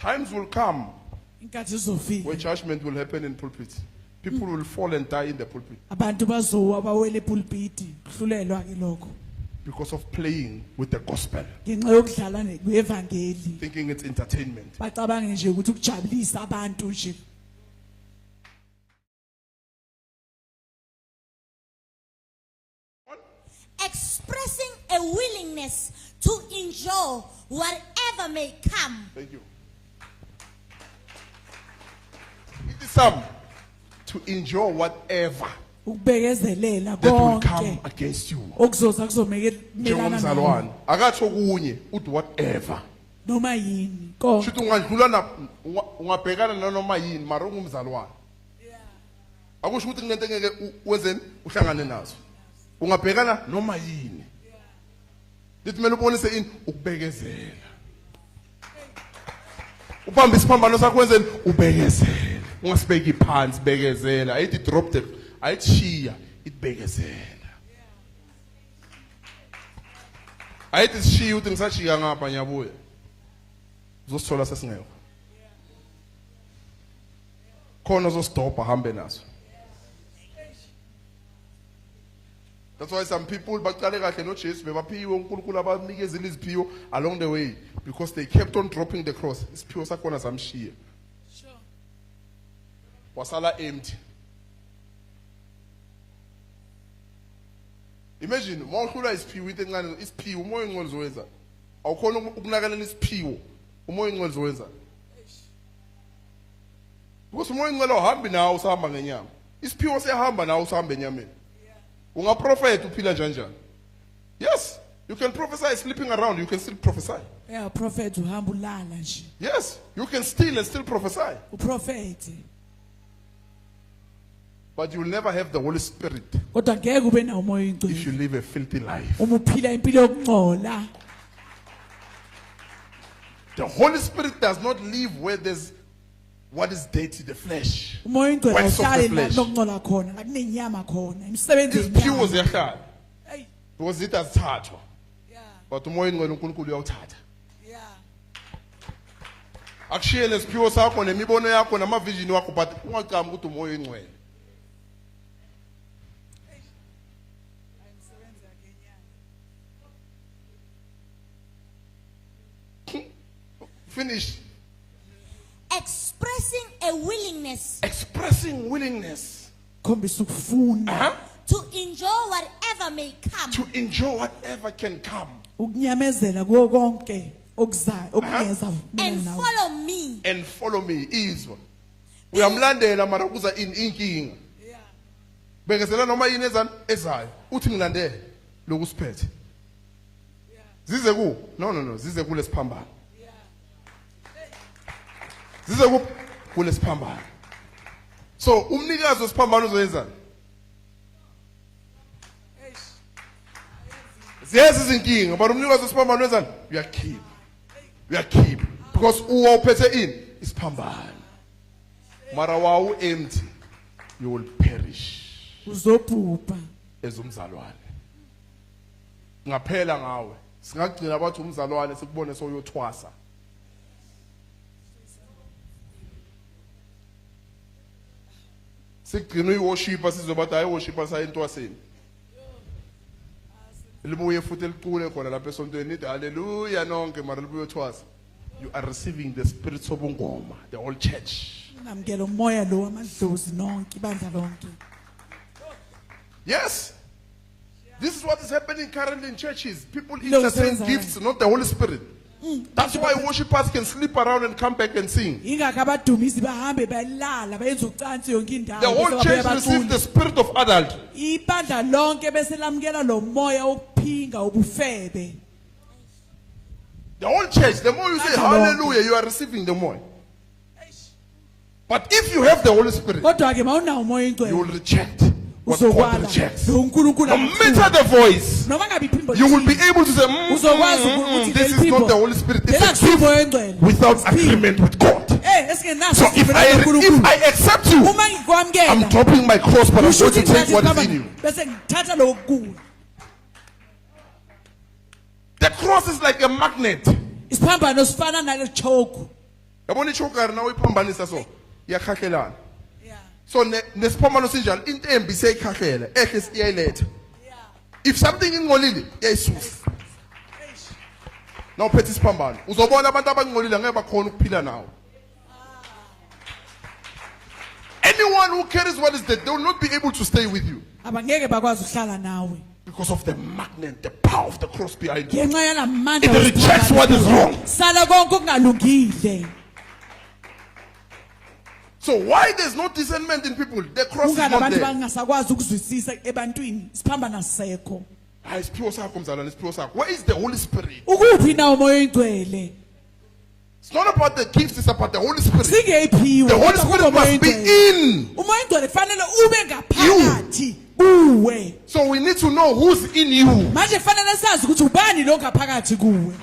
Times will come inkathi izofika where judgment will happen in pulpits. People will fall and die in the pulpit abantu bazowa bawele epulpiti kuhlulelwa ke lokho because of playing with the gospel, ngenxa yokudlala nevangeli thinking it's entertainment. bacabange nje ukuthi ukujabulisa abantu nje Expressing a willingness to endure whatever may come. Thank you. It is some to endure whatever ukubekezelela that will come konke against you. okuzoza kuzomelana Njengomzalwane akatsho kunye uthi whatever. noma yini konke Shuthi ungadlula na ungabhekana nanoma yini mara ungumzalwane. Akusho ukuthi kunento engeke wenzeni uhlangane nazo. Ungabhekana noma yini. Lithi kumele ubonise ini ukubekezela. Ubamba isiphambano sakho wenzeni ubekezela. Ungasibeki phansi bekezela. Ayithi drop the ayitshiya itbekezela. Ayithi sishiya uthi ngisashiya ngapha ngiyabuya. Uzosithola sesingekho. Khona uzostopha hambe naso. That's why some people baqale kahle no Jesus bebaphiwe uNkulunkulu abanikezile iziphiwo along the way because they kept on dropping the cross. Isiphiwo sakhona samshiya. sure Wasala empty. Imagine mawuhlula isiphiwo into encane isiphiwo umoya engcwele zowenza. Awukhona ukunakalela isiphiwo umoya engcwele zowenza. Because umoya engcwele uhambi nawo usahamba ngenyama. Isiphiwo siyahamba nawo usahamba enyameni. Ungaprofeta uphila njani? Yes, you can prophesy sleeping around, you can still prophesy. yeah prophet uhamba ulala nje Yes, you can steal and still prophesy. uprofeti But you will never have the Holy Spirit kodwa ngeke ube nawo umoya if oyingcwele you live a filthy life. uma uphila impilo yokungcola The Holy Spirit does not live where there's what is dirty, the flesh. umoya oyingcwele Works of the awuhlali flesh. la kunokungcola khona la kunenyama khona imisebenzi Isiphiwo yenyama ziyahlala hey because it has thathwa. yeah But umoya engcwele uNkulunkulu uyawuthatha. yeah Akushiye lesiphiwo sakho nemibono yakho namavision wakho but ungacama ukuthi umoya engcwele. imisebenzi yenyama Finish. Expressing a willingness Expressing willingness khombisa ukufuna to endure whatever may come. to enjoy whatever can come ukunyamezela kuwo konke okuzayo okungeza And nawo follow me. and follow me. Izwa. Uyamlandela mara kuza inkinga. Bekezela noma yini ezayo. Uthi ngilandele lokusiphethe. Zize ku? No. Zize kule siphambano. Zize ku kule siphambano. So umnikazi wesiphambano uzoyenza. Yes, izinkinga, but umnikazi wesiphambano wenzani? You are keep. Because uwuphethe in isiphambano. Mara wawu empty, you will perish uzobhubha as umzalwane. Ngaphela ngawe. Singagcina bathi umzalwane sikubone soyothwasa. Sigcina uyiworshipa sizobathi hayi worshipa sayentwaseni. Libuye futhi licule khona lapha esontweni nithi hallelujah nonke mara libuye thwasa. You are receiving the spirit sobungoma, the whole church. namkela umoya lo amadlozi nonke ibandla lonke Yes. This is what is happening currently in churches. People No, interchange sir. gifts, not the Holy Spirit. That's why worshipers can sleep around and come back and sing. ingakho abadumisi bahambe bayalala bayenza ucansi yonke indawo The whole bese church babuya receives bacule. the spirit of adultery. ibandla lonke bese lamukela lo moya wokuphinga ubufebe The whole church, the more you say Bandla lonke. hallelujah, you are receiving the more. But if you have the Holy Spirit, kodwa ke mawunawo umoya you will oyingcwele reject what God uzokwala rejects. lo uNkulunkulu No matter the voice, noma ngabe iphimbo you will be able to say, uzokwazi ukuthi this is not the Holy Spirit. It's a umoya gift oyingcwele without agreement with God. esingenaso So if I accept you, uma ngikwamukela I'm dropping my cross, but I'm kusho going to ukuthi take what ngithatha is in you. bese ngithatha lo kukhulu The cross is like a magnet. isiphambano sifana nale choke Yabona ichokari na uyiphambanisa so iyakhahlelana. Yeah. So nesiphambano sinjalo into embi siyayikhahlele ehle siyayiletha. If something ingcolile iyayisusa. Now phethe isiphambano. Uzobona abantu abangcolile ngeke bakhona ukuphila nawe. Anyone who carries what is dead, they will not be able to stay with you Abangeke bakwazi ukuhlala nawe. because of the magnet, the power of the cross behind you. Ngenxa yalamandla. It rejects what is wrong. Sala konke okungalungile. So why there's no discernment in people? The cross is Ungani not abantu there. bangasakwazi ukuzwisisa ebantwini siphambana sisekho. Ah, isiphiwo sakho mzalwane, isiphiwo sakho. Where is the Holy Spirit? Ukuphi na umoya oyingcwele? It's not about the gifts, it's about the Holy Spirit. Singephiwe. The Holy Spirit must be in. Umoya oyingcwele kufanele ube ngaphakathi kuwe. So we need to know who's in you. Manje kufanele sazi ukuthi ubani lo ngaphakathi kuwe.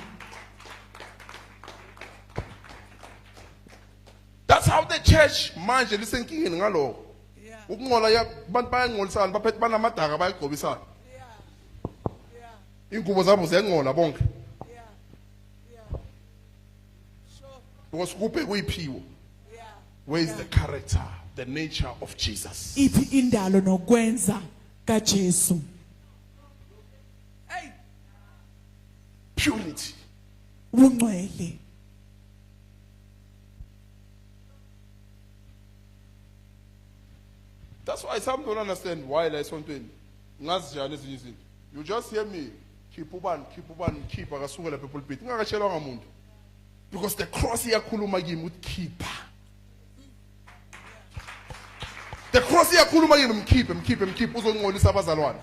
That's how the church manje lisenkingeni ngalokho. Ukuncola abantu bayangcolisana baphethe banamadaka bayagqobisana. Ingubo zabo ziyancola bonke. Because kuphe kuyiphiwo. Where is the character, the nature of Jesus? Iphi indalo nokwenza kaJesu. Hey, Purity. ungcwele. That's why some don't understand why like something. Ngazijana ezinye izinto. You just hear me keep akasuka lapha epulpit. Ngakatshelwa ngamuntu. Because the cross iyakhuluma kimi uthi keep. The cross iyakhuluma kimi mkhiphe uzongcolisa abazalwane.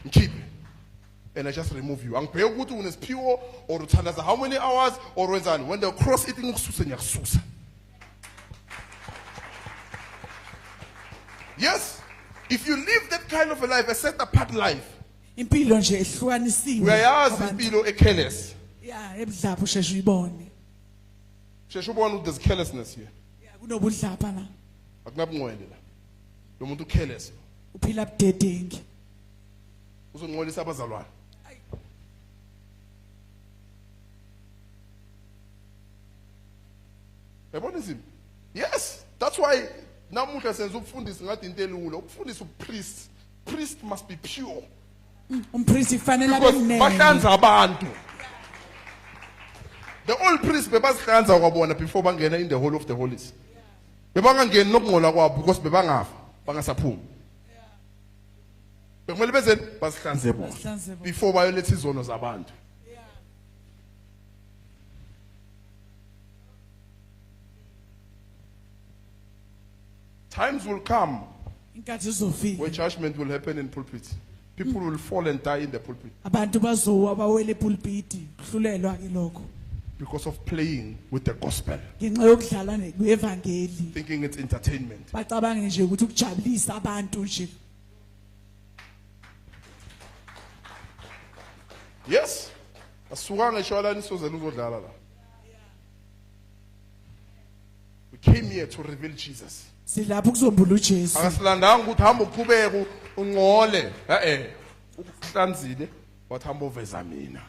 Mkhiphe. And I just remove you. Angibheke ukuthi unesiphiwo or uthandaza how many hours or wenzani. When the cross ithi ngikususa ngiyakususa. Yes, if you live that kind of a life, a set apart life, Impilo nje ehlukanisiwe. uyayazi impilo careless. Yeah, ebudlapha usheshe uyibone. Sheshe ubone ukuthi there's carelessness here. Yeah, kunobudlapha la. Akunabungcwele la. Lo muntu careless. Uphila budedengi. Uzongcolisa abazalwane. Yabona izimo? Yes, that's why namuhla senza ukufundisa ngathi into elula. Ukufundisa upriest. Priest must be pure. Umpriest kufanele abe Because mnene. bahlanza abantu. The old priests bebazihlanza kwabona before bangena in the hall of the holies. Bebangangeni nokungcola kwabo because bebangafa, bangasaphumi. Bekumele beze bazihlanze bona Bazihlanze bona. before bayoletha izono zabantu. Times will come Inkathi izofika. where judgment will happen in pulpit. People will fall and die in the pulpit Abantu bazowa bawele epulpiti. Kuhlulelwa ke lokho. because of playing with the gospel, Ngenxa yokudlala nevangeli. thinking it's entertainment. Bacabange nje ukuthi ukujabulisa abantu nje. Yes. Asuka ngisho la nisozela uzodlala la. We came here to reveal Jesus. Silapho kuzombula uJesu. Akasilandanga ukuthi hamba uqhubeke ungcole. Ukuhlanzile wathi hamba uveza mina.